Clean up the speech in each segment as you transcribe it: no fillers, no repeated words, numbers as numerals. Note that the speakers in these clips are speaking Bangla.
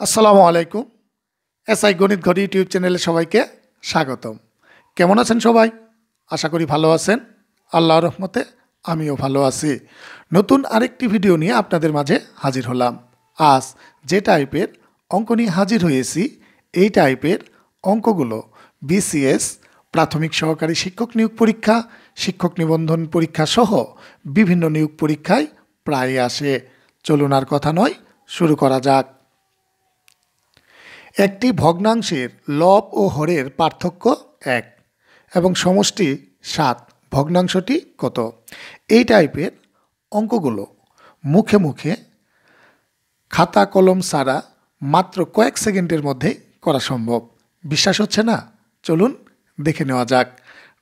আসসালামু আলাইকুম। এসআই গণিত ঘর ইউটিউব চ্যানেলে সবাইকে স্বাগতম। কেমন আছেন সবাই? আশা করি ভালো আছেন। আল্লাহর রহমতে আমিও ভালো আছি। নতুন আরেকটি ভিডিও নিয়ে আপনাদের মাঝে হাজির হলাম। আজ যে টাইপের অঙ্ক নিয়ে হাজির হয়েছি, এই টাইপের অঙ্কগুলো বিসিএস, প্রাথমিক সহকারী শিক্ষক নিয়োগ পরীক্ষা, শিক্ষক নিবন্ধন পরীক্ষা সহ বিভিন্ন নিয়োগ পরীক্ষায় প্রায় আসে। চলুন আর কথা নয়, শুরু করা যাক। একটি ভগ্নাংশের লব ও হরের পার্থক্য 1 এবং সমষ্টি 7, ভগ্নাংশটি কত? এই টাইপের অঙ্কগুলো মুখে মুখে খাতা কলম ছাড়া মাত্র কয়েক সেকেন্ডের মধ্যে করা সম্ভব। বিশ্বাস হচ্ছে না? চলুন দেখে নেওয়া যাক।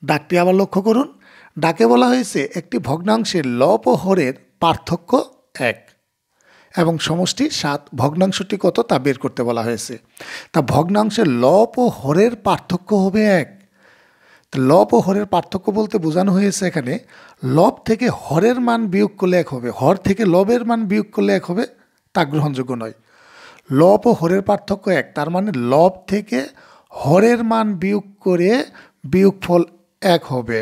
ডাকটি আবার লক্ষ্য করুন। ডাকে বলা হয়েছে একটি ভগ্নাংশের লব ও হরের পার্থক্য 1 এবং সমষ্টি 7, ভগ্নাংশটি কত তা বের করতে বলা হয়েছে। তা ভগ্নাংশের লব ও হরের পার্থক্য হবে 1। লব ও হরের পার্থক্য বলতে বোঝানো হয়েছে এখানে লব থেকে হরের মান বিয়োগ করলে 1 হবে, হর থেকে লবের মান বিয়োগ করলে 1 হবে, তা গ্রহণযোগ্য নয়। লব ও হরের পার্থক্য 1, তার মানে লব থেকে হরের মান বিয়োগ করে বিয়োগফল 1 হবে।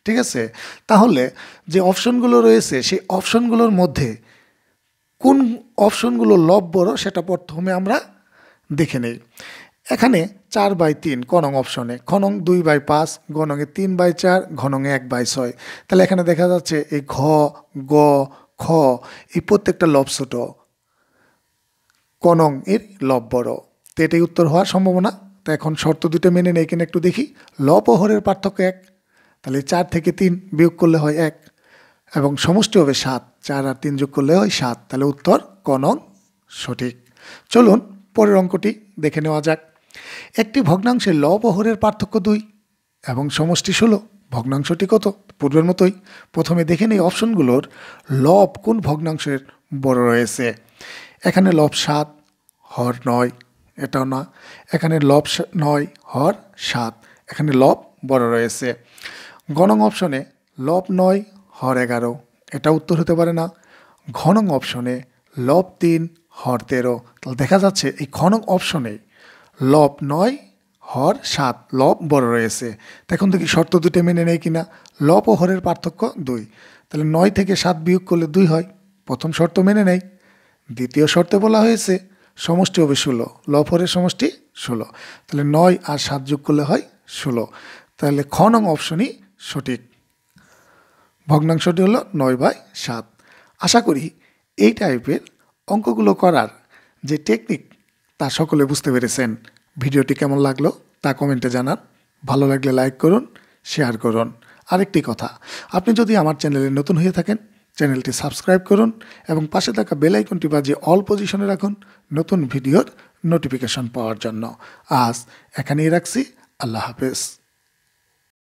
ঠিক আছে? তাহলে যে অপশনগুলো রয়েছে সেই অপশনগুলোর মধ্যে কোন অপশনগুলো লব বড় সেটা প্রথমে আমরা দেখে নেই। এখানে 4/3 ক নং অপশনে, খ নং 2/5, গ নংয়ে 3/4, ঘ নংয়ে 1/6। তাহলে এখানে দেখা যাচ্ছে এই ঘ, গ, খ এই প্রত্যেকটা লব ছোট, ক নং এর লব বড়। তো এটাই উত্তর হওয়ার সম্ভাবনা। তো এখন শর্ত দুটো মেনে নেই কিনা একটু দেখি। লব ও হরের পার্থক্য 1, তাহলে 4 থেকে 3 বিয়োগ করলে হয় 1 এবং সমষ্টি হবে 7, 4 আর 3 যোগ করলে হয় 7। তাহলে উত্তর ক নং সঠিক। চলুন পরের অঙ্কটি দেখে নেওয়া যাক। একটি ভগ্নাংশের লব ও হরের পার্থক্য 2 এবং সমষ্টি 16, ভগ্নাংশটি কত? পূর্বের মতোই প্রথমে দেখে নেই অপশনগুলোর লব কোন ভগ্নাংশের বড় রয়েছে। এখানে লব 7, হর 9, এটাও না। এখানে লব 9, হর 7, এখানে লব বড় রয়েছে। গ নং অপশনে লব 9, হর 11, এটা উত্তর হতে পারে না। ঘ নং অপশনে লব 3, হর 13। তাহলে দেখা যাচ্ছে এই খ নং অপশনে লব 9, হর 7, লব বড় রয়েছে। এখন দেখি শর্ত দুটো মেনে নেই কিনা। লব ও হরের পার্থক্য 2, তাহলে 9 থেকে 7 বিয়োগ করলে 2 হয়, প্রথম শর্ত মেনে নেই। দ্বিতীয় শর্তে বলা হয়েছে সমষ্টি হবে 16, লব হরের সমষ্টি 16, তাহলে 9 আর 7 যোগ করলে হয় 16। তাহলে খ নং অপশনই সঠিক, ভগ্নাংশটি হলো 9/7। আশা করি এই টাইপের অঙ্কগুলো করার যে টেকনিক তা সকলে বুঝতে পেরেছেন। ভিডিওটি কেমন লাগলো তা কমেন্টে জানান। ভালো লাগলে লাইক করুন, শেয়ার করুন। আরেকটি কথা, আপনি যদি আমার চ্যানেলে নতুন হয়ে থাকেন চ্যানেলটি সাবস্ক্রাইব করুন এবং পাশে থাকা বেল আইকনটি বাজিয়ে অল পজিশনে রাখুন নতুন ভিডিওর নোটিফিকেশন পাওয়ার জন্য। আজ এখানেই রাখছি। আল্লাহ হাফেজ।